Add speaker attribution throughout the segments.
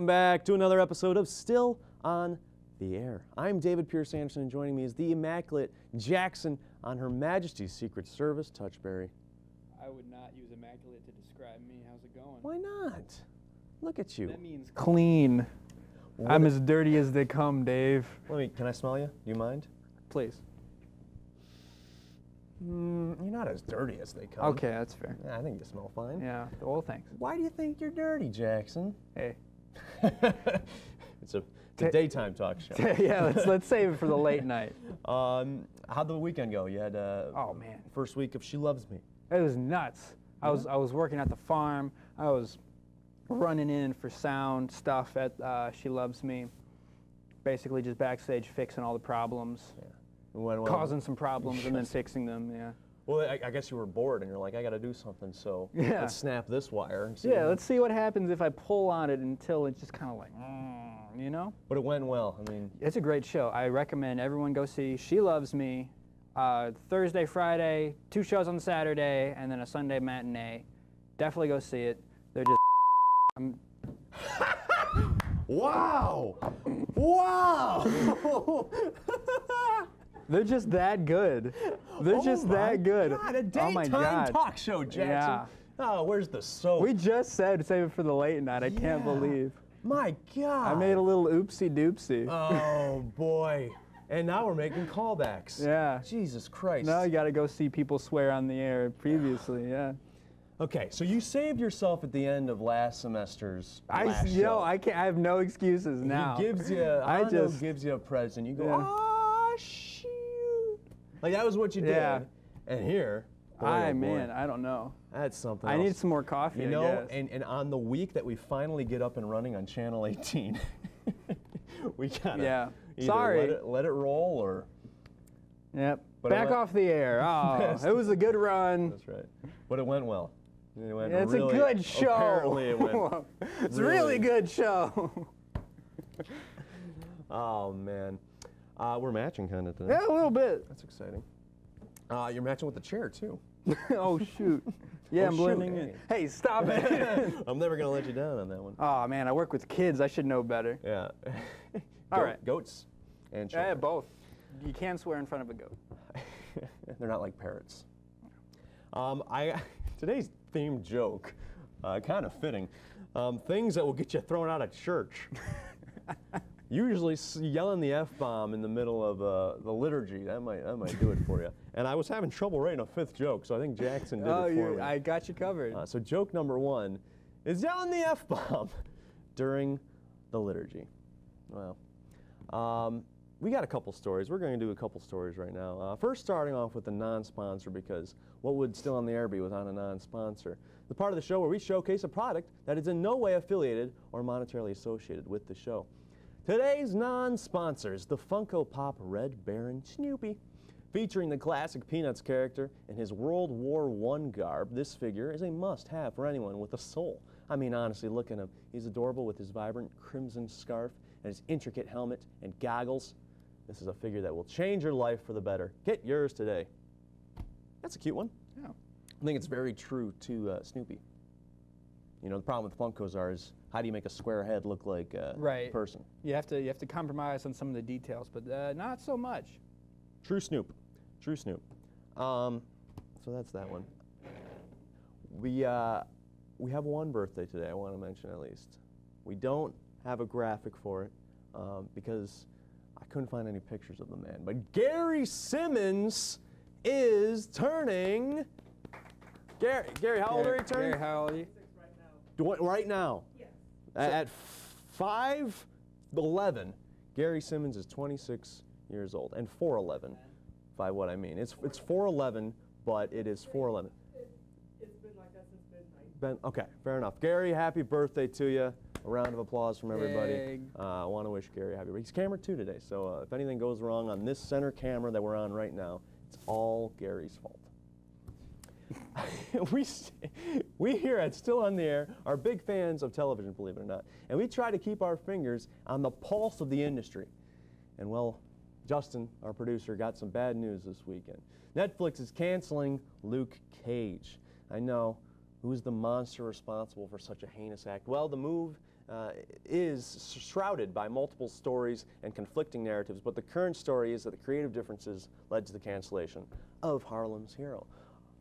Speaker 1: Welcome back to another episode of Still on the Air. I'm David Pierce Anderson, and joining me is the immaculate Jackson on Her Majesty's Secret Service, Touchberry.
Speaker 2: I would not use immaculate to describe me. How's it going?
Speaker 1: Why not? Look at you.
Speaker 2: That means clean. I'm as dirty as they come, Dave.
Speaker 1: Can I smell you? Do you mind?
Speaker 2: Please.
Speaker 1: You're not as dirty as they come.
Speaker 2: Okay, that's fair.
Speaker 1: Yeah, I think you smell fine.
Speaker 2: Yeah, well, thanks.
Speaker 1: Why do you think you're dirty, Jackson?
Speaker 2: Hey.
Speaker 1: It's a daytime talk show.
Speaker 2: Yeah, let's save it for the late night.
Speaker 1: How'd the weekend go? You had
Speaker 2: oh man,
Speaker 1: first week of She Loves Me.
Speaker 2: it was nuts. I was working at the farm. I was running in for sound stuff at She Loves Me. Basically, just backstage fixing all the problems, causing some problems and then fixing them. Yeah.
Speaker 1: Well, I guess you were bored and you're like, I got to do something, so let's snap this wire. And see
Speaker 2: let's see what happens if I pull on it until it's just kind of like, you know?
Speaker 1: But it went well. I mean,
Speaker 2: it's a great show. I recommend everyone go see She Loves Me. Thursday, Friday, 2 shows on Saturday, and then a Sunday matinee. Definitely go see it. They're just
Speaker 1: Wow! Wow!
Speaker 2: They're just that good. They're just that good.
Speaker 1: God, a daytime talk show, Jackson.
Speaker 2: Yeah.
Speaker 1: Oh, where's the soap?
Speaker 2: We just said save it for the late night. I can't believe.
Speaker 1: My God.
Speaker 2: I made a little oopsie doopsie.
Speaker 1: Oh, boy. And now we're making callbacks.
Speaker 2: Yeah.
Speaker 1: Jesus Christ.
Speaker 2: Now you got to go see people swear on the air previously, yeah.
Speaker 1: Okay, so you saved yourself at the end of last semester's
Speaker 2: I have no excuses now.
Speaker 1: He gives you, gives you a present. You go, oh, shoot. Like, that was what you did.
Speaker 2: Yeah.
Speaker 1: And here, boy,
Speaker 2: I don't know.
Speaker 1: That's something
Speaker 2: I
Speaker 1: else.
Speaker 2: need some more coffee,
Speaker 1: You know,
Speaker 2: I guess.
Speaker 1: And on the week that we finally get up and running on Channel 18, we gotta either let it roll or...
Speaker 2: Yep. Back off the air. Oh, it was a good run.
Speaker 1: That's right. But it went well.
Speaker 2: It's a good show.
Speaker 1: Apparently it went.
Speaker 2: It's a really good show.
Speaker 1: Oh, man. We're matching kind of today.
Speaker 2: Yeah, a little bit.
Speaker 1: That's exciting. You're matching with the chair, too.
Speaker 2: Oh, shoot. Yeah, I'm blending in. Hey, stop it.
Speaker 1: I'm never going to let you down on that one.
Speaker 2: Oh, man, I work with kids. I should know better.
Speaker 1: Yeah.
Speaker 2: All right.
Speaker 1: Goats and children.
Speaker 2: Yeah, both. You can't swear in front of a goat.
Speaker 1: They're not like parrots. Today's themed joke, kind of fitting, things that will get you thrown out of church. Usually yelling the F-bomb in the middle of the liturgy, that might do it for you. And I was having trouble writing a fifth joke, so I think Jackson did it for me.
Speaker 2: I got you covered.
Speaker 1: So joke number 1 is yelling the F-bomb during the liturgy. Well, we got a couple stories. We're going to do a couple stories right now. First, starting off with a non-sponsor, because what would Still on the Air be without a non-sponsor? The part of the show where we showcase a product that is in no way affiliated or monetarily associated with the show. Today's non-sponsors, the Funko Pop Red Baron Snoopy. Featuring the classic Peanuts character in his World War I garb, this figure is a must-have for anyone with a soul. I mean, honestly, look at him. He's adorable with his vibrant crimson scarf and his intricate helmet and goggles. This is a figure that will change your life for the better. Get yours today. That's a cute one.
Speaker 2: Yeah.
Speaker 1: I think it's very true to Snoopy. You know, the problem with Funkos is how do you make a square head look like a person?
Speaker 2: You have to compromise on some of the details, but not so much.
Speaker 1: True Snoop. True Snoop. So that's that one. We have one birthday today, I want to mention at least. We don't have a graphic for it because I couldn't find any pictures of the man. But Gary Simmons is turning... Gary, how old are you turning?
Speaker 2: Gary, how old are you?
Speaker 1: Right now?
Speaker 3: Yes.
Speaker 1: At 5'11", Gary Simmons is 26 years old. And 4'11", by what I mean. It's 4'11", but it is 4'11".
Speaker 3: It's been like that since midnight.
Speaker 1: Okay, fair enough. Gary, happy birthday to you. A round of applause from everybody. I want to wish Gary a happy birthday. He's camera 2 today, so if anything goes wrong on this center camera that we're on right now, it's all Gary's fault. We here at Still on the Air are big fans of television, believe it or not, and we try to keep our fingers on the pulse of the industry. And well, Justin, our producer, got some bad news this weekend. Netflix is canceling Luke Cage. I know, who's the monster responsible for such a heinous act? Well, the move is shrouded by multiple stories and conflicting narratives, but the current story is that the creative differences led to the cancellation of Harlem's Hero.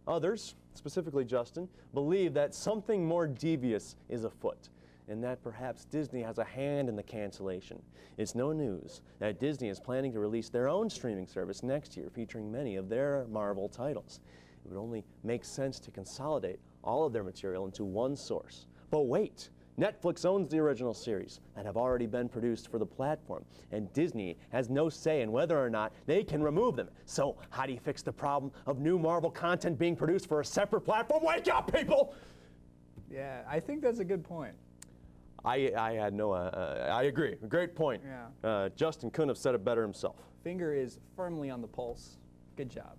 Speaker 1: Others, specifically Justin, believe that something more devious is afoot, and that perhaps Disney has a hand in the cancellation. It's no news that Disney is planning to release their own streaming service next year featuring many of their Marvel titles. It would only make sense to consolidate all of their material into one source. But wait! Netflix owns the original series that have already been produced for the platform, and Disney has no say in whether or not they can remove them. So how do you fix the problem of new Marvel content being produced for a separate platform? Wake up, people!
Speaker 2: Yeah, I think that's a good point.
Speaker 1: I had no, I agree. Great point.
Speaker 2: Yeah.
Speaker 1: Justin couldn't have said it better himself.
Speaker 2: Finger is firmly on the pulse. Good job.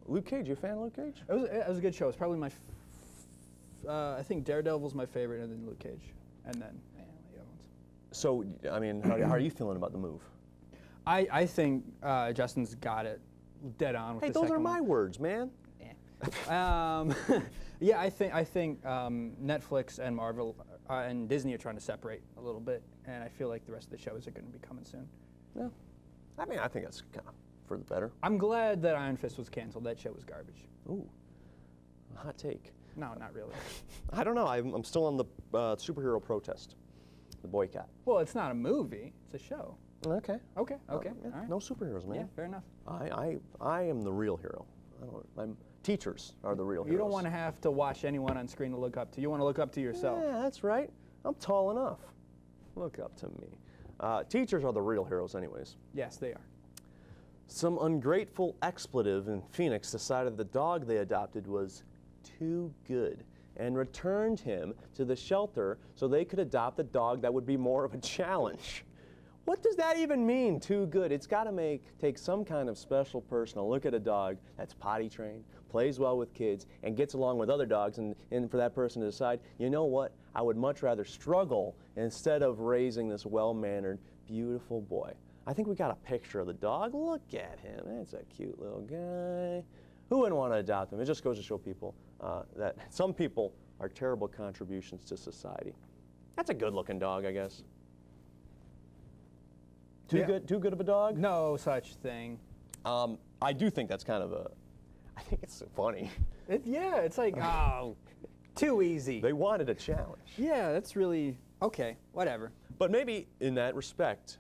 Speaker 1: Luke Cage, you a fan of Luke Cage?
Speaker 2: It was a good show. It's probably my, I think Daredevil's my favorite, and then Luke Cage, and then the other ones.
Speaker 1: So, I mean, how are you feeling about the move?
Speaker 2: I think Justin's got it dead on with
Speaker 1: Hey,
Speaker 2: the
Speaker 1: those
Speaker 2: second
Speaker 1: are my
Speaker 2: one.
Speaker 1: words, man.
Speaker 2: Yeah, I think Netflix and Marvel and Disney are trying to separate a little bit, and I feel like the rest of the shows are going to be coming soon.
Speaker 1: Yeah. I mean, I think that's kind of for the better.
Speaker 2: I'm glad that Iron Fist was canceled. That show was garbage.
Speaker 1: Ooh, hot take.
Speaker 2: No, not really.
Speaker 1: I don't know. I'm still on the superhero protest, the boycott.
Speaker 2: Well, it's not a movie. It's a show.
Speaker 1: Okay.
Speaker 2: Okay. Okay.
Speaker 1: Yeah,
Speaker 2: All right.
Speaker 1: no superheroes, man.
Speaker 2: Yeah, fair enough.
Speaker 1: I am the real hero. Teachers are the real heroes.
Speaker 2: You don't want to have to watch anyone on screen to look up to. You want to look up to yourself.
Speaker 1: Yeah, that's right. I'm tall enough. Look up to me. Teachers are the real heroes anyways.
Speaker 2: Yes, they are.
Speaker 1: Some ungrateful expletive in Phoenix decided the dog they adopted was too good and returned him to the shelter so they could adopt a dog that would be more of a challenge. What does that even mean, too good? It's got to take some kind of special person to look at a dog that's potty trained, plays well with kids, and gets along with other dogs, and for that person to decide, you know what, I would much rather struggle instead of raising this well-mannered, beautiful boy. I think we got a picture of the dog. Look at him. That's a cute little guy. Who wouldn't want to adopt him? It just goes to show people that some people are terrible contributions to society. That's a good-looking dog, I guess. Too good of a dog?
Speaker 2: No such thing.
Speaker 1: I do think that's kind of I think it's funny.
Speaker 2: It's like, oh, too easy.
Speaker 1: They wanted a challenge.
Speaker 2: Yeah, that's really, okay, whatever.
Speaker 1: But maybe in that respect,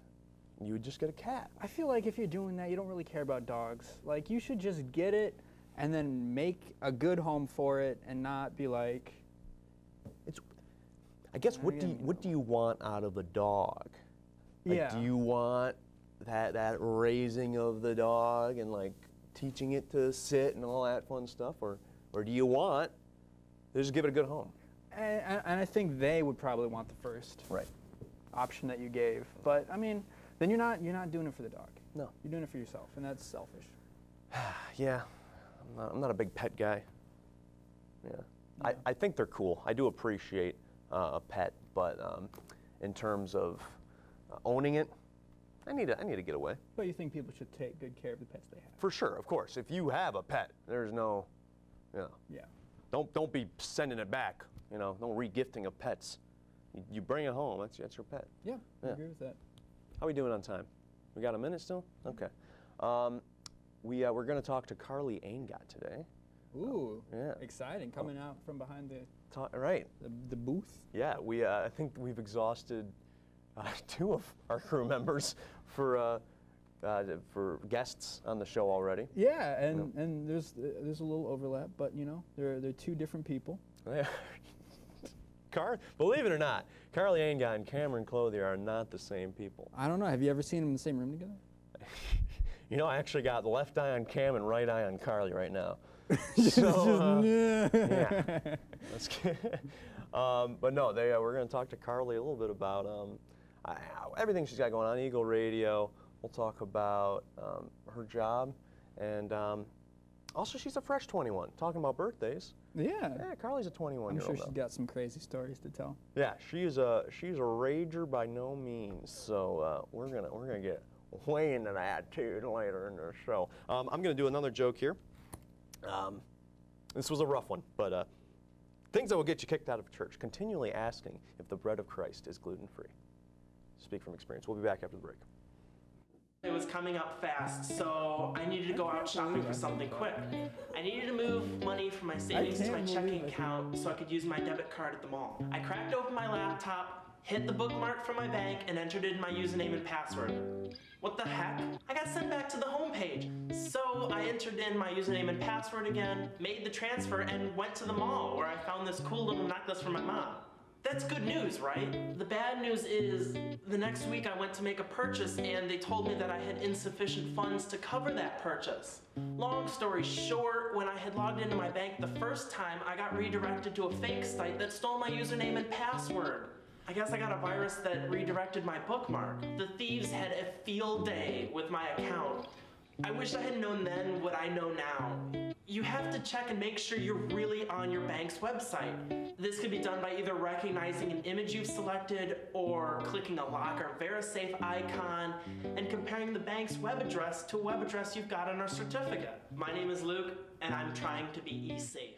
Speaker 1: you would just get a cat.
Speaker 2: I feel like if you're doing that, you don't really care about dogs. Like, you should just get it and then make a good home for it and not be like...
Speaker 1: I guess, what do you want out of a dog? Like,
Speaker 2: yeah.
Speaker 1: Do you want that raising of the dog and like teaching it to sit and all that fun stuff, or do you want to just give it a good home?
Speaker 2: And I think they would probably want the first option that you gave. But I mean, then you're not doing it for the dog.
Speaker 1: No,
Speaker 2: you're doing it for yourself, and that's selfish.
Speaker 1: Yeah, I'm not a big pet guy. Yeah, I think they're cool. I do appreciate a pet, but in terms of owning it, I need to get away.
Speaker 2: But you think people should take good care of the pets they have?
Speaker 1: For sure, of course. If you have a pet, there's no,
Speaker 2: Yeah.
Speaker 1: Don't be sending it back. No regifting of pets. You bring it home. That's your pet.
Speaker 2: Yeah, I agree with that.
Speaker 1: How are we doing on time? We got a minute still? Okay. We're going to talk to Carly Aingot today.
Speaker 2: Ooh,
Speaker 1: yeah.
Speaker 2: Exciting! Coming out from behind
Speaker 1: the
Speaker 2: booth.
Speaker 1: Yeah, I think we've exhausted 2 of our crew members for guests on the show already.
Speaker 2: Yeah, and there's a little overlap, but they're 2 different people.
Speaker 1: Yeah. Believe it or not, Carly Aingot and Cameron Clothier are not the same people.
Speaker 2: I don't know. Have you ever seen them in the same room together?
Speaker 1: I actually got the left eye on Cam and right eye on Carly right now.
Speaker 2: Yeah.
Speaker 1: That's good. But no, we're going to talk to Carly a little bit about everything she's got going on, Eagle Radio. We'll talk about her job, and also she's a fresh 21. Talking about birthdays.
Speaker 2: Yeah.
Speaker 1: Yeah, Carly's a 21-year-old.
Speaker 2: I'm sure she's got some crazy stories to tell.
Speaker 1: Yeah, she's a rager by no means. So we're gonna get way into that too later in the show. I'm gonna do another joke here. This was a rough one, but Things that will get you kicked out of church. Continually asking if the bread of Christ is gluten-free. Speak from experience. We'll be back after the break.
Speaker 4: It was coming up fast, so I needed to go out shopping for something quick. I needed to move money from my savings to my checking account so I could use my debit card at the mall. I cracked open my laptop, hit the bookmark from my bank, and entered in my username and password. What the heck? I got sent back to the home page. So I entered in my username and password again, made the transfer, and went to the mall where I found this cool little necklace for my mom. That's good news, right? The bad news is, the next week I went to make a purchase and they told me that I had insufficient funds to cover that purchase. Long story short, when I had logged into my bank the first time, I got redirected to a fake site that stole my username and password. I guess I got a virus that redirected my bookmark. The thieves had a field day with my account. I wish I had known then what I know now. You have to check and make sure you're really on your bank's website. This could be done by either recognizing an image you've selected or clicking a lock or VeriSafe icon and comparing the bank's web address to a web address you've got on our certificate. My name is Luke, and I'm trying to be e-safe.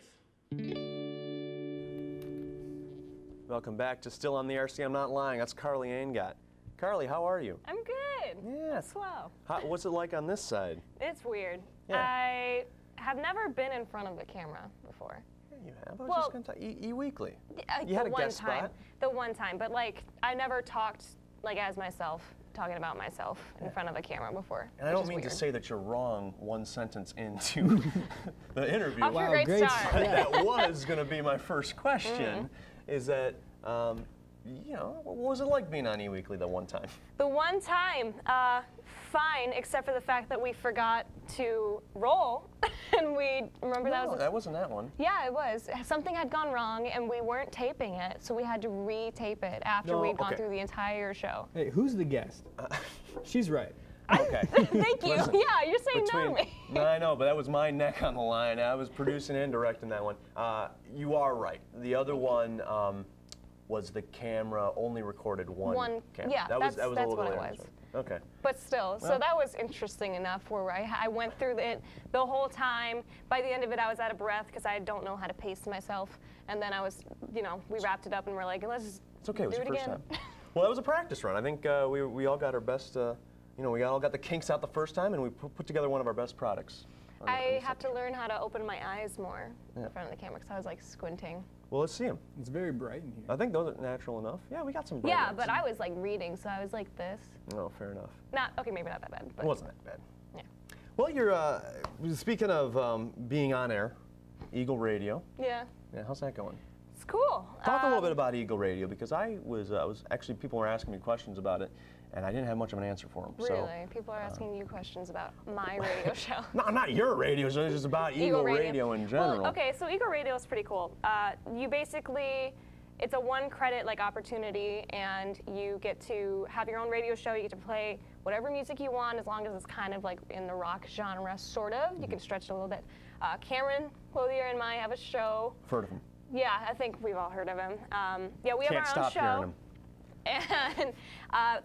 Speaker 1: Welcome back to Still on the Air. See, I'm not lying. That's Carly Angott. Carly, how are you?
Speaker 5: I'm good.
Speaker 1: Yeah.
Speaker 5: As well.
Speaker 1: What's it like on this side?
Speaker 5: It's weird.
Speaker 1: Yeah.
Speaker 5: I have never been in front of a camera before.
Speaker 1: Yeah, you have. I was
Speaker 5: Well,
Speaker 1: just going to tell you, E-Weekly. You
Speaker 5: the
Speaker 1: had a
Speaker 5: one
Speaker 1: guest
Speaker 5: time.
Speaker 1: spot.
Speaker 5: The one time, but like I never talked like as myself, talking about myself in front of a camera before.
Speaker 1: And I
Speaker 5: which
Speaker 1: don't
Speaker 5: is
Speaker 1: mean to
Speaker 5: weird.
Speaker 1: say that you're wrong one sentence into the interview.
Speaker 5: Off to a great
Speaker 2: great
Speaker 5: start.
Speaker 1: But that was going to be my first question, is that, you know, what was it like being on E-Weekly the one time?
Speaker 5: The one time, fine, except for the fact that we forgot to roll, and we remember that
Speaker 1: No,
Speaker 5: was.
Speaker 1: that wasn't that one.
Speaker 5: Yeah, it was. Something had gone wrong, and we weren't taping it, so we had to re-tape it after
Speaker 1: No,
Speaker 5: we'd gone
Speaker 1: okay.
Speaker 5: through the entire show.
Speaker 2: Hey, who's the guest? She's right.
Speaker 1: Okay.
Speaker 5: Thank you.
Speaker 1: Listen,
Speaker 5: Yeah, you're saying no to me.
Speaker 1: No, I know, but that was my neck on the line. I was producing and directing that one. You are right. The other one was the camera only recorded one camera.
Speaker 5: yeah,
Speaker 1: that was
Speaker 5: that's
Speaker 1: a little
Speaker 5: what it
Speaker 1: later.
Speaker 5: was.
Speaker 1: Okay.
Speaker 5: But still, so
Speaker 1: Well.
Speaker 5: that was interesting enough where I went through it the whole time. By the end of it, I was out of breath because I don't know how to pace myself. And then I was, you know, we wrapped it up and we're like, let's just
Speaker 1: It's okay. It was
Speaker 5: do
Speaker 1: the
Speaker 5: it
Speaker 1: first
Speaker 5: again.
Speaker 1: time. Well, that was a practice run. I think we all got our best. You know, we all got the kinks out the first time, and we put together one of our best products.
Speaker 5: I have to learn how to open my eyes more in front of the camera because I was like squinting.
Speaker 1: Well, let's see them.
Speaker 2: It's very bright in here.
Speaker 1: I think those are natural enough. Yeah, we got some. bright
Speaker 5: Yeah,
Speaker 1: lights.
Speaker 5: but I was like reading, so I was like this.
Speaker 1: No, fair enough.
Speaker 5: Not, okay, maybe not that bad. But
Speaker 1: It wasn't that bad.
Speaker 5: Yeah.
Speaker 1: Well, you're speaking of being on air, Eagle Radio.
Speaker 5: Yeah,
Speaker 1: Yeah, how's that going?
Speaker 5: it's cool.
Speaker 1: Talk a little bit about Eagle Radio, because I was actually, people were asking me questions about it, and I didn't have much of an answer for them.
Speaker 5: Really? People are asking you questions about my radio show.
Speaker 1: No, not your radio show, it's just about Eagle Radio in general.
Speaker 5: Well, okay, so Eagle Radio is pretty cool. You basically, it's a one credit like opportunity, and you get to have your own radio show. You get to play whatever music you want, as long as it's kind of like in the rock genre, sort of. You can stretch it a little bit. Cameron Clothier and I have a show.
Speaker 1: I've heard of them.
Speaker 5: Yeah, I think we've all heard of him. Yeah, we have
Speaker 1: Can't
Speaker 5: our own
Speaker 1: stop hearing
Speaker 5: show.
Speaker 1: them.
Speaker 5: And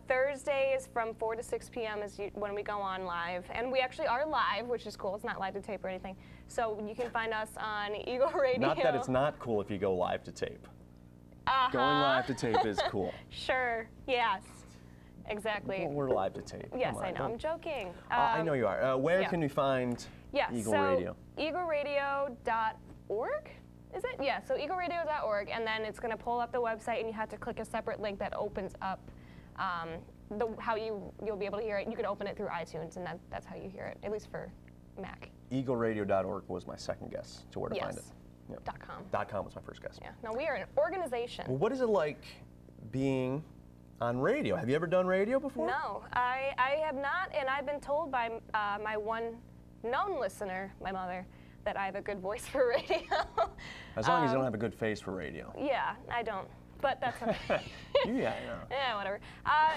Speaker 5: Thursdays from 4 to 6 p.m. is when we go on live. And we actually are live, which is cool. It's not live to tape or anything. So you can find us on Eagle Radio.
Speaker 1: Not that it's not cool if you go live to tape. Going live to tape is cool.
Speaker 5: Sure, yes, exactly.
Speaker 1: Well, we're live to tape.
Speaker 5: Yes,
Speaker 1: Come on,
Speaker 5: I know,
Speaker 1: don't-
Speaker 5: I'm joking.
Speaker 1: I know you are. Where
Speaker 5: yeah.
Speaker 1: can we find
Speaker 5: Yeah,
Speaker 1: Eagle
Speaker 5: so
Speaker 1: Radio?
Speaker 5: eagleradio.org, is it? Yeah, so eagleradio.org, and then it's going to pull up the website, and you have to click a separate link that opens up how you'll be able to hear it. You can open it through iTunes, and that's how you hear it, at least for Mac.
Speaker 1: EagleRadio.org was my second guess to where to find it.
Speaker 5: Yes.
Speaker 1: Yep.
Speaker 5: .com.
Speaker 1: .com was my first guess.
Speaker 5: Yeah. No, we are an organization.
Speaker 1: Well, what is it like being on radio? Have you ever done radio before?
Speaker 5: No, I have not, and I've been told by my one known listener, my mother, that I have a good voice for radio.
Speaker 1: As long as you don't have a good face for radio.
Speaker 5: Yeah, I don't, but that's okay.
Speaker 1: Yeah, I know.
Speaker 5: Yeah, whatever.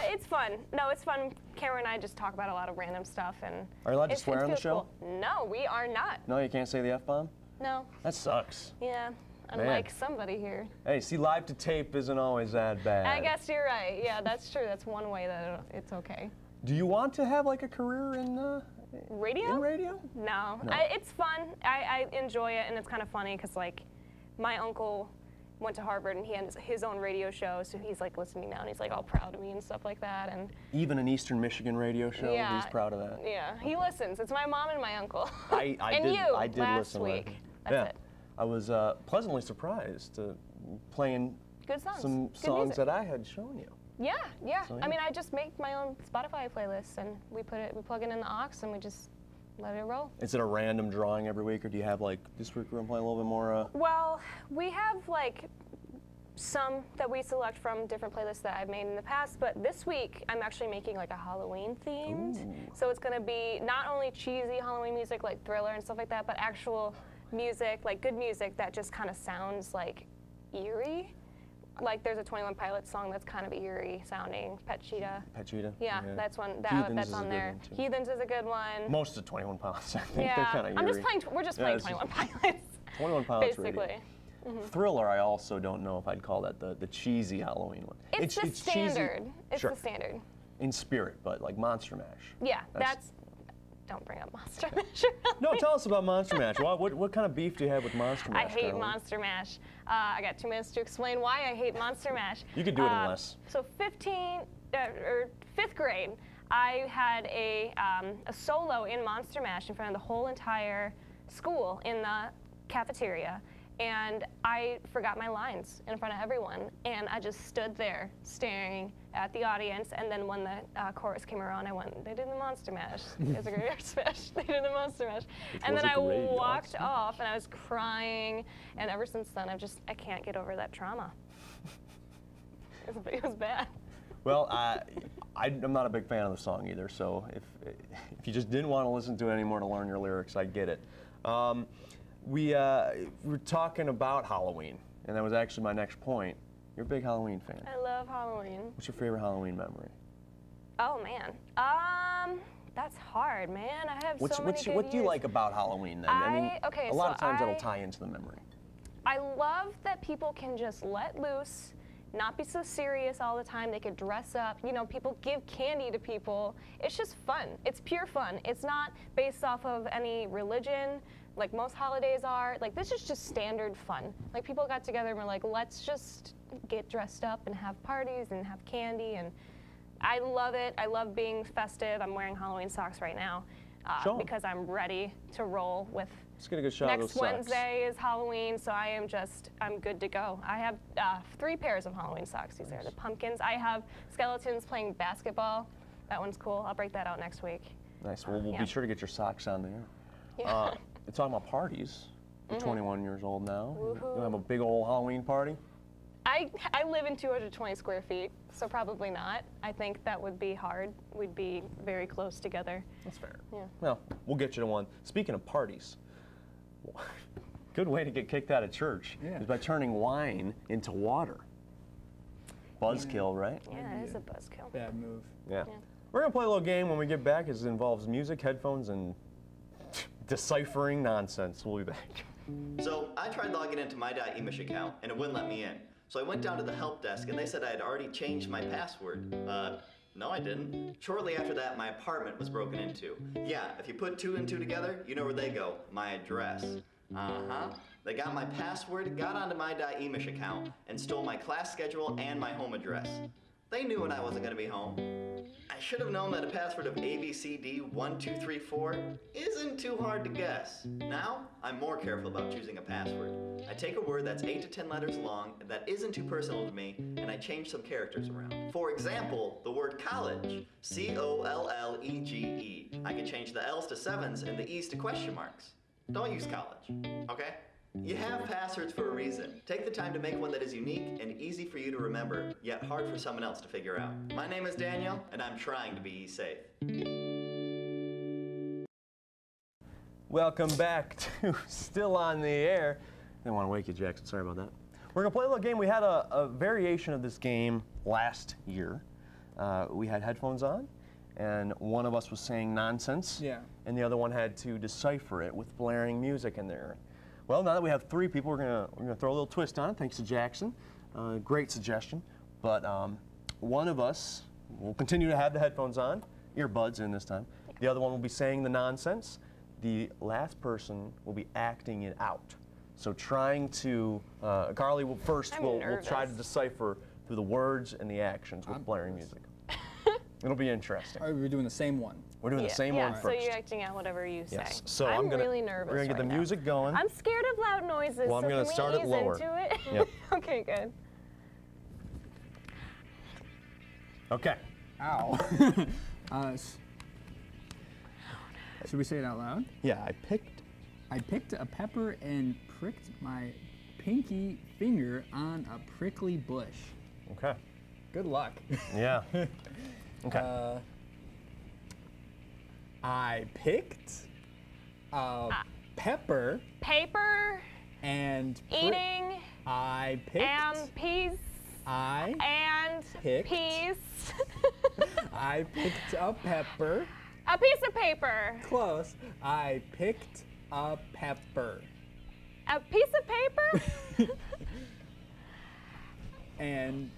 Speaker 5: It's fun. No, it's fun. Cameron and I just talk about a lot of random stuff, and
Speaker 1: Are you allowed to
Speaker 5: it
Speaker 1: swear on the
Speaker 5: feels
Speaker 1: show?
Speaker 5: Cool. No, we are not.
Speaker 1: No, you can't say the F-bomb?
Speaker 5: No.
Speaker 1: That sucks.
Speaker 5: Yeah,
Speaker 1: Man.
Speaker 5: unlike somebody here.
Speaker 1: Hey, see, live to tape isn't always that bad.
Speaker 5: I guess you're right. Yeah, that's true. That's one way that it's okay.
Speaker 1: Do you want to have like a career in
Speaker 5: Radio?
Speaker 1: in radio?
Speaker 5: No,
Speaker 1: No.
Speaker 5: it's fun. I enjoy it, and it's kind of funny because like my uncle went to Harvard and he has his own radio show, so he's like listening now and he's like all proud of me and stuff like that. And
Speaker 1: Even an Eastern Michigan radio show,
Speaker 5: Yeah.
Speaker 1: he's proud of that.
Speaker 5: yeah, he listens. It's my mom and my uncle.
Speaker 1: I
Speaker 5: and
Speaker 1: did,
Speaker 5: you
Speaker 1: I did
Speaker 5: last
Speaker 1: listen.
Speaker 5: week.
Speaker 1: Yeah.
Speaker 5: That's it.
Speaker 1: I was pleasantly surprised playing
Speaker 5: Good songs.
Speaker 1: some
Speaker 5: Good
Speaker 1: songs
Speaker 5: music.
Speaker 1: that I had shown you.
Speaker 5: Yeah, yeah.
Speaker 1: So,
Speaker 5: I
Speaker 1: yeah.
Speaker 5: mean, I just make my own Spotify playlist and we plug it in the aux and we just let it roll.
Speaker 1: Is it a random drawing every week, or do you have like this week we're gonna play a little bit more?
Speaker 5: Well, we have like some that we select from different playlists that I've made in the past, but this week I'm actually making like a Halloween themed.
Speaker 1: Ooh.
Speaker 5: So it's gonna be not only cheesy Halloween music like Thriller and stuff like that, but actual music, like good music that just kind of sounds like eerie. Like there's a 21 Pilots song that's kind of eerie sounding, Pet Cheetah.
Speaker 1: Pet Cheetah?
Speaker 5: Yeah, that's one
Speaker 1: Heathens
Speaker 5: that's
Speaker 1: is a
Speaker 5: on
Speaker 1: good
Speaker 5: there.
Speaker 1: one, too.
Speaker 5: Heathens is a good one.
Speaker 1: Most of 21 Pilots, I think they're
Speaker 5: Yeah,
Speaker 1: kind of
Speaker 5: I'm just
Speaker 1: eerie.
Speaker 5: playing. We're just
Speaker 1: Yeah,
Speaker 5: playing
Speaker 1: it's
Speaker 5: 21 Pilots.
Speaker 1: 21 Pilots
Speaker 5: basically.
Speaker 1: radio. Thriller, I also don't know if I'd call that the cheesy Halloween one.
Speaker 5: It's the
Speaker 1: cheesy
Speaker 5: standard. It's
Speaker 1: Sure.
Speaker 5: the standard.
Speaker 1: in spirit, but like Monster Mash.
Speaker 5: Yeah,
Speaker 1: That's-
Speaker 5: that's. Don't bring up Monster Mash.
Speaker 1: No, tell us about Monster Mash. What kind of beef do you have with Monster
Speaker 5: I
Speaker 1: Mash?
Speaker 5: hate
Speaker 1: Caroline?
Speaker 5: Monster Mash. I got 2 minutes to explain why I hate Monster Mash.
Speaker 1: You could do it in less.
Speaker 5: So 5th grade, I had a solo in Monster Mash in front of the whole entire school in the cafeteria. And I forgot my lines in front of everyone. And I just stood there staring at the audience. And then when the chorus came around, I went, they did the Monster Mash. It's a great smash. They did the Monster Mash. And then I
Speaker 1: was a great
Speaker 5: walked off and I was crying. And ever since then, I can't get over that trauma. It was bad.
Speaker 1: Well, I'm not a big fan of the song either, so if you just didn't want to listen to it anymore to learn your lyrics, I get it. We were talking about Halloween, and that was actually my next point. You're a big Halloween fan.
Speaker 5: I love Halloween.
Speaker 1: What's your favorite Halloween memory?
Speaker 5: Oh man, that's hard, man. I have so many good
Speaker 1: What do you
Speaker 5: years.
Speaker 1: like about Halloween then?
Speaker 5: Okay,
Speaker 1: a lot
Speaker 5: so
Speaker 1: of times it'll
Speaker 5: I-
Speaker 1: tie into the memory.
Speaker 5: I love that people can just let loose, not be so serious all the time. They could dress up. You know, people give candy to people. It's just fun. It's pure fun. It's not based off of any religion like most holidays are. Like, this is just standard fun. Like, people got together and were like, let's just get dressed up and have parties and have candy. And I love it. I love being festive. I'm wearing Halloween socks right now
Speaker 1: Show 'em.
Speaker 5: because I'm ready to roll with.
Speaker 1: Let's get a good shot of
Speaker 5: Next
Speaker 1: those socks.
Speaker 5: Wednesday is Halloween, so I'm good to go. I have 3 pairs of Halloween socks. These are the pumpkins. I have skeletons playing basketball. That one's cool. I'll break that out next week.
Speaker 1: Nice. Well, we'll
Speaker 5: Yeah.
Speaker 1: be sure to get your socks on there.
Speaker 5: Yeah.
Speaker 1: Talking about parties. You're
Speaker 5: Mm-hmm.
Speaker 1: 21 years old now.
Speaker 5: Woohoo.
Speaker 1: You have a big old Halloween party?
Speaker 5: I live in 220 square feet, so probably not. I think that would be hard. We'd be very close together.
Speaker 1: That's fair.
Speaker 5: Yeah.
Speaker 1: Well, we'll get you to one. Speaking of parties, good way to get kicked out of church
Speaker 2: Yeah.
Speaker 1: is by turning wine into water. Buzzkill, right?
Speaker 5: Yeah, it is a buzzkill.
Speaker 2: Bad move.
Speaker 1: Yeah.
Speaker 5: Yeah.
Speaker 1: We're gonna play a little game when we get back. It involves music, headphones, and deciphering nonsense. We'll be back.
Speaker 6: So I tried logging into my .emish account and it wouldn't let me in. So I went down to the help desk and they said I had already changed my password. No I didn't. Shortly after that, my apartment was broken into. Yeah, if you put 2 and 2 together, you know where they go, my address. They got my password, got onto my .emish account, and stole my class schedule and my home address. They knew when I wasn't gonna be home. I should have known that a password of ABCD1234 isn't too hard to guess. Now, I'm more careful about choosing a password. I take a word that's 8 to 10 letters long that isn't too personal to me, and I change some characters around. For example, the word college, C-O-L-L-E-G-E. I can change the L's to 7s and the E's to question marks. Don't use college, okay? You have passwords for a reason. Take the time to make one that is unique and easy for you to remember, yet hard for someone else to figure out. My name is Daniel, and I'm trying to be safe.
Speaker 1: Welcome back to Still on the Air. Didn't want to wake you, Jackson. Sorry about that. We're going to play a little game. We had a variation of this game last year. We had headphones on, and one of us was saying nonsense,
Speaker 2: Yeah.
Speaker 1: and the other one had to decipher it with blaring music in there. Well, now that we have 3 people, we're gonna throw a little twist on it. Thanks to Jackson. Great suggestion. But one of us will continue to have the headphones on, earbuds in this time. The other one will be saying the nonsense. The last person will be acting it out. So trying to, Carly will first,
Speaker 5: I'm
Speaker 1: we'll try to
Speaker 5: nervous.
Speaker 1: decipher through the words and the actions with blaring music. It'll be interesting.
Speaker 2: Are we doing the same one?
Speaker 1: We're doing the same one
Speaker 5: so
Speaker 1: first.
Speaker 5: you're acting out whatever you say.
Speaker 1: Yes. So
Speaker 5: I'm
Speaker 1: gonna,
Speaker 5: really nervous.
Speaker 1: We're gonna get the
Speaker 5: right now.
Speaker 1: music going.
Speaker 5: I'm scared of loud noises.
Speaker 1: Well, I'm
Speaker 5: so
Speaker 1: gonna
Speaker 5: can we
Speaker 1: start it
Speaker 5: ease
Speaker 1: lower.
Speaker 5: Into it?
Speaker 1: Yep.
Speaker 5: Okay, good.
Speaker 1: Okay.
Speaker 2: Ow. Should we say it out loud?
Speaker 1: Yeah,
Speaker 2: I picked a pepper and pricked my pinky finger on a prickly bush.
Speaker 1: Okay.
Speaker 2: Good luck.
Speaker 1: Yeah. Okay.
Speaker 2: I picked a pepper
Speaker 5: Paper,
Speaker 2: and
Speaker 5: eating,
Speaker 2: I picked.
Speaker 5: and peas,
Speaker 2: I
Speaker 5: and
Speaker 2: picked.
Speaker 5: peas.
Speaker 2: I picked a pepper.
Speaker 5: A piece of paper.
Speaker 2: Close. I picked a pepper.
Speaker 5: A piece of paper?
Speaker 2: and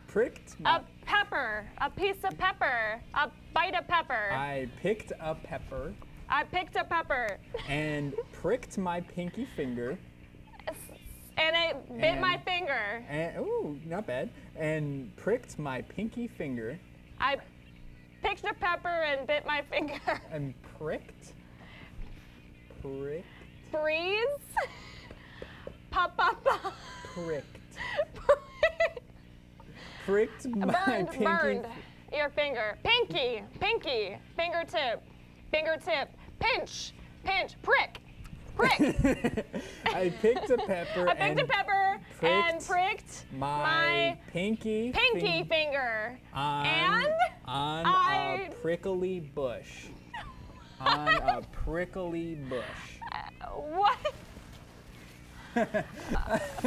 Speaker 2: pricked
Speaker 5: A
Speaker 2: my,
Speaker 5: pepper. A piece of pepper. A bite of pepper.
Speaker 2: I picked a pepper
Speaker 5: I picked a pepper.
Speaker 2: and pricked my pinky finger
Speaker 5: And it bit
Speaker 2: And-
Speaker 5: my finger.
Speaker 2: and ooh, not bad. And pricked my pinky finger
Speaker 5: I picked a pepper and bit my finger.
Speaker 2: and pricked
Speaker 5: Freeze. Pa pa pa.
Speaker 2: pricked my
Speaker 5: Burned,
Speaker 2: pinky
Speaker 5: burned. Your finger. Pinky, pinky, fingertip, fingertip. Pinch, pinch, prick, prick.
Speaker 2: I picked a pepper
Speaker 5: I picked a pepper and pricked
Speaker 2: my pinky
Speaker 5: finger.
Speaker 2: on
Speaker 5: And
Speaker 2: a prickly bush. On a prickly bush.
Speaker 5: What?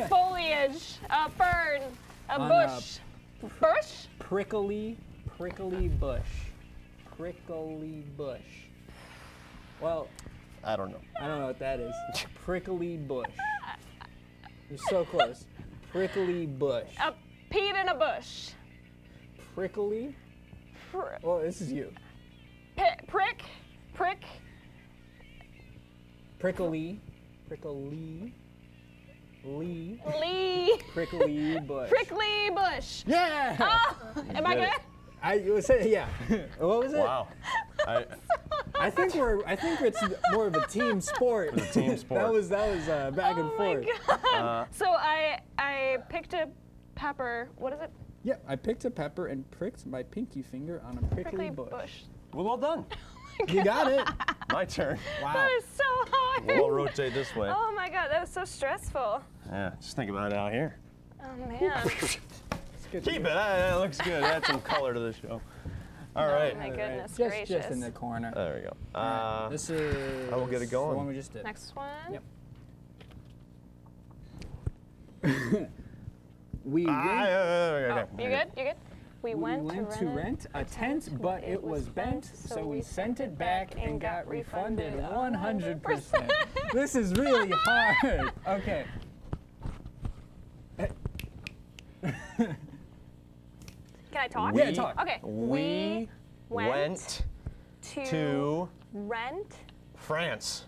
Speaker 5: Foliage, a fern, a
Speaker 2: On
Speaker 5: bush. Bush?
Speaker 2: Prickly bush. Prickly bush. Well,
Speaker 1: I don't know.
Speaker 2: I don't know what that is. Prickly bush. You're so close. Prickly bush.
Speaker 5: A peed in a bush.
Speaker 2: Prickly?
Speaker 5: Pr-
Speaker 2: Well, this is you.
Speaker 5: prick, prick,
Speaker 2: Prickly.
Speaker 5: lee,
Speaker 2: Prickly bush.
Speaker 5: prickly bush.
Speaker 2: Yeah!
Speaker 5: Oh, am I
Speaker 1: did it.
Speaker 5: good?
Speaker 2: I was saying, yeah. What was it?
Speaker 1: Wow.
Speaker 2: I think it's more of a team sport.
Speaker 1: It's a team sport.
Speaker 2: that was back and
Speaker 5: Oh
Speaker 2: forth.
Speaker 5: my God. So I picked a pepper. What is it?
Speaker 2: Yeah, I picked a pepper and pricked my pinky finger on a prickly bush.
Speaker 1: Well done.
Speaker 2: You got it.
Speaker 1: My turn.
Speaker 2: Wow.
Speaker 5: That was so hard.
Speaker 1: We'll rotate this way.
Speaker 5: Oh my God, that was so stressful.
Speaker 1: Yeah, just think about it out here.
Speaker 5: Oh man.
Speaker 2: Good
Speaker 1: Keep it. That looks good. Add some color to the show. All right.
Speaker 5: Oh my goodness
Speaker 2: Just
Speaker 5: gracious.
Speaker 2: in the corner.
Speaker 1: There we go.
Speaker 2: This is
Speaker 1: I will get it going.
Speaker 2: the one we just did.
Speaker 5: Next one.
Speaker 2: Yep. We went,
Speaker 1: okay.
Speaker 5: You good? You good? We
Speaker 2: we
Speaker 5: went,
Speaker 2: went to rent a tent, but it was bent, so we sent it back and got refunded 100%. This is really hard. Okay.
Speaker 5: Can I talk?
Speaker 2: Yeah, talk.
Speaker 5: Okay.
Speaker 1: We went to
Speaker 5: rent.
Speaker 1: France.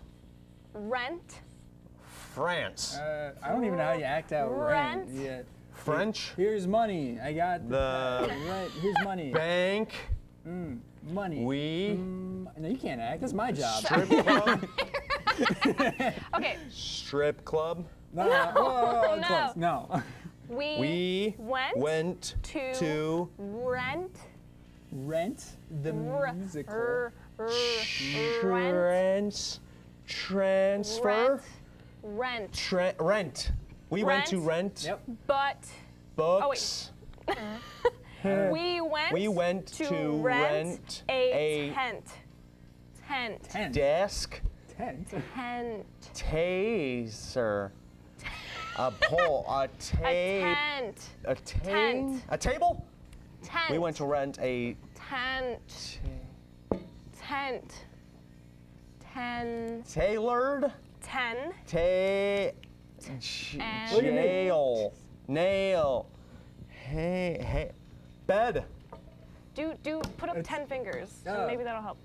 Speaker 5: Rent.
Speaker 1: France.
Speaker 2: I don't even know how you act out rent.
Speaker 5: Rent.
Speaker 2: Yeah.
Speaker 1: French.
Speaker 2: Here's money. I got
Speaker 1: The
Speaker 2: rent. Here's money.
Speaker 1: Bank.
Speaker 2: Money.
Speaker 1: We.
Speaker 2: No, you can't act. That's my job.
Speaker 1: Strip club.
Speaker 5: Okay.
Speaker 1: Strip club.
Speaker 2: No. Oh,
Speaker 5: No.
Speaker 2: close. No.
Speaker 1: We
Speaker 5: went
Speaker 1: to
Speaker 5: rent.
Speaker 2: Rent the musical.
Speaker 5: Rent.
Speaker 1: transfer.
Speaker 5: Rent.
Speaker 1: Rent. We went to rent
Speaker 2: Yep.
Speaker 5: But
Speaker 1: books.
Speaker 5: we went
Speaker 1: to
Speaker 5: rent a tent.
Speaker 2: Tent.
Speaker 1: desk.
Speaker 2: Tent.
Speaker 5: Tent.
Speaker 1: Taser. A pole. A tape.
Speaker 5: Tent.
Speaker 1: A tape.
Speaker 5: Tent.
Speaker 1: A table.
Speaker 5: Tent.
Speaker 1: We went to rent a.
Speaker 5: tent. Tent.
Speaker 1: Tailored.
Speaker 5: 10. And-
Speaker 1: Jail. Nail. Hey. Bed.
Speaker 5: Put up 10 fingers. And
Speaker 2: Oh.
Speaker 5: maybe that'll help.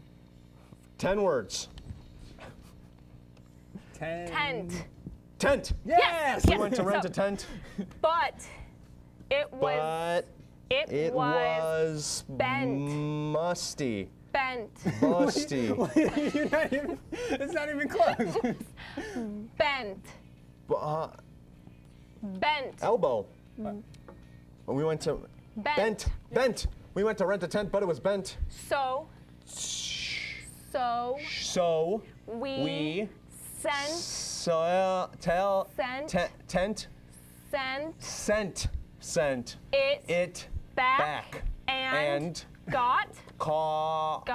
Speaker 1: 10 words.
Speaker 2: Tent.
Speaker 5: Tent.
Speaker 1: Tent.
Speaker 2: Yes!
Speaker 1: We went to rent a tent.
Speaker 5: But it was.
Speaker 1: But it was
Speaker 5: bent.
Speaker 1: musty.
Speaker 5: Bent.
Speaker 1: Musty.
Speaker 2: It's not even close.
Speaker 5: Bent. Bent.
Speaker 1: Elbow. We went to
Speaker 5: Bent.
Speaker 1: Bent. We went to rent a tent, but it was bent.
Speaker 5: So
Speaker 1: So
Speaker 5: we sent
Speaker 1: sent it back
Speaker 5: and got
Speaker 1: caught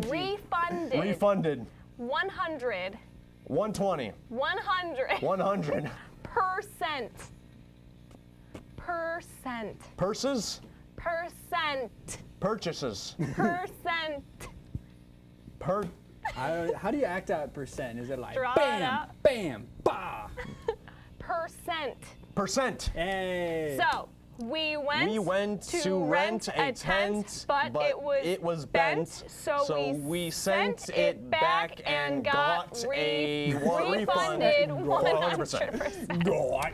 Speaker 1: refunded
Speaker 5: 100
Speaker 1: 120 100
Speaker 5: percent
Speaker 1: purses
Speaker 5: percent
Speaker 1: purchases
Speaker 5: percent.
Speaker 2: How do you act out percent? Is it like
Speaker 5: Draw it
Speaker 2: bam,
Speaker 5: out.
Speaker 2: bam, bah?
Speaker 5: Percent.
Speaker 2: Hey.
Speaker 5: So we went
Speaker 1: to rent a tent,
Speaker 5: but it was bent. So
Speaker 1: we sent it back and got a
Speaker 5: refunded
Speaker 1: 100%.
Speaker 5: Got.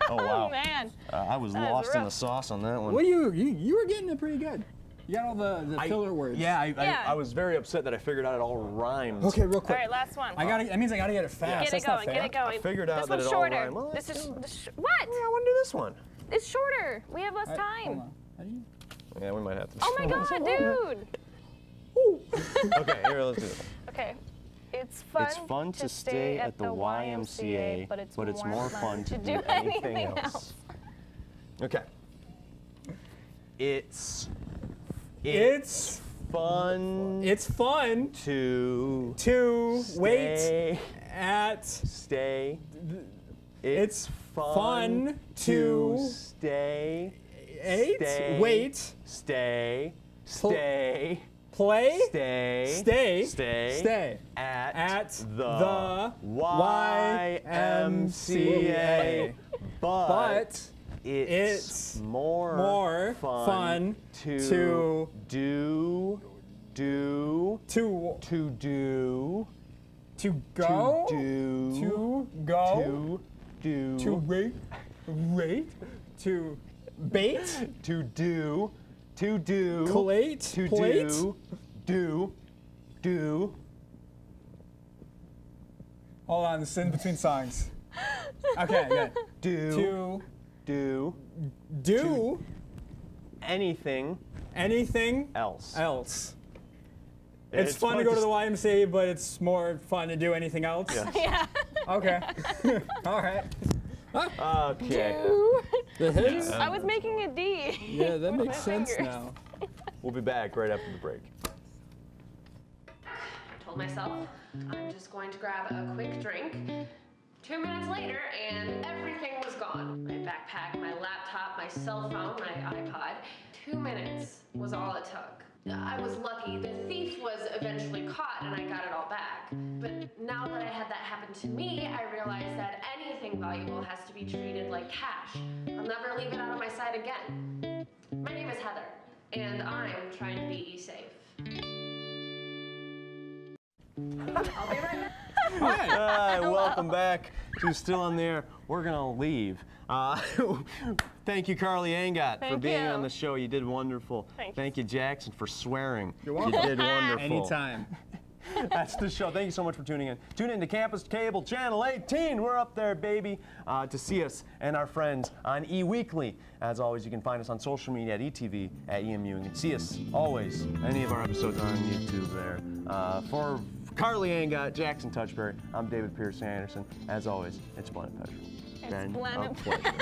Speaker 1: Oh wow.
Speaker 5: Oh man.
Speaker 1: I was
Speaker 5: That is
Speaker 1: lost in the
Speaker 5: rough.
Speaker 1: sauce on that one.
Speaker 2: What you were getting it pretty good. You got all the filler words.
Speaker 1: Yeah,
Speaker 5: Yeah.
Speaker 1: I was very upset that I figured out it all rhymed.
Speaker 2: Okay, real
Speaker 5: All
Speaker 2: quick.
Speaker 5: right, last one.
Speaker 2: That means I gotta get it fast.
Speaker 5: Get
Speaker 2: That's
Speaker 5: it
Speaker 2: not
Speaker 5: going.
Speaker 2: fair.
Speaker 5: Get it going.
Speaker 1: I figured out
Speaker 5: this
Speaker 1: that
Speaker 5: one's
Speaker 1: it all
Speaker 5: shorter.
Speaker 1: rhymed. Well,
Speaker 5: This
Speaker 1: let's
Speaker 5: is
Speaker 1: do it.
Speaker 5: what?
Speaker 1: Yeah, I want to do this one.
Speaker 5: It's shorter. We have less
Speaker 2: Hold
Speaker 5: time.
Speaker 2: on. How do you?
Speaker 1: Yeah, we might have to.
Speaker 5: Oh my god, dude.
Speaker 1: Okay, here, let's do it.
Speaker 5: Okay. It's fun
Speaker 1: to stay at the YMCA,
Speaker 5: but it's more fun to do
Speaker 1: anything
Speaker 5: anything
Speaker 1: else.
Speaker 5: else.
Speaker 1: Okay. It's fun
Speaker 2: It's fun
Speaker 1: to
Speaker 2: to wait
Speaker 1: stay-
Speaker 2: at.
Speaker 1: stay.
Speaker 2: It's fun to
Speaker 1: stay.
Speaker 2: Eight.
Speaker 1: Stay.
Speaker 2: Wait.
Speaker 1: Stay.
Speaker 2: Pl-
Speaker 1: Stay.
Speaker 2: Play.
Speaker 1: Stay.
Speaker 2: Stay.
Speaker 1: Stay.
Speaker 2: At
Speaker 1: the
Speaker 2: YMCA.
Speaker 1: But
Speaker 2: it's
Speaker 1: more
Speaker 2: fun
Speaker 1: to
Speaker 2: to
Speaker 1: do
Speaker 2: to
Speaker 1: to
Speaker 2: go
Speaker 1: do
Speaker 2: to go
Speaker 1: to do
Speaker 2: to rate to bait
Speaker 1: to do
Speaker 2: collate
Speaker 1: to
Speaker 2: plate
Speaker 1: do
Speaker 2: Hold on, this is in between songs. Okay, good.
Speaker 1: do
Speaker 2: Do
Speaker 1: anything
Speaker 2: anything
Speaker 1: else.
Speaker 2: It's fun to go to the YMCA, but it's more fun to do anything else.
Speaker 5: Yeah.
Speaker 2: Okay. All right.
Speaker 1: Okay.
Speaker 2: The hits.
Speaker 5: I was making a D.
Speaker 2: Yeah, that
Speaker 5: with
Speaker 2: makes
Speaker 5: my
Speaker 2: sense
Speaker 5: fingers.
Speaker 2: now.
Speaker 1: We'll be back right after the break.
Speaker 7: I told myself I'm just going to grab a quick drink. 2 minutes later, and everything was gone. My backpack, my laptop, my cell phone, my iPod. 2 minutes was all it took. I was lucky. The thief was eventually caught, and I got it all back. But now that I had that happen to me, I realized that anything valuable has to be treated like cash. I'll never leave it out of my sight again. My name is Heather, and I'm trying to be safe. I'll be right back.
Speaker 1: Hi, welcome back to Still on the Air. We're gonna leave. Thank you, Carly Angot, for
Speaker 5: Thank
Speaker 1: being
Speaker 5: you.
Speaker 1: on the show. You did wonderful.
Speaker 5: Thank you.
Speaker 1: Jackson, for swearing.
Speaker 2: You're welcome.
Speaker 1: You did wonderful.
Speaker 2: Anytime.
Speaker 1: That's the show. Thank you so much for tuning in. Tune in to Campus Cable Channel 18. We're up there, baby, to see us and our friends on eWeekly. As always, you can find us on social media at ETV, at EMU. You can see us always, any of our episodes on YouTube there. For Carly Angot, Jackson Touchberry, I'm David Pierce Anderson. As always, it's been a pleasure.
Speaker 5: It's been a
Speaker 1: pleasure.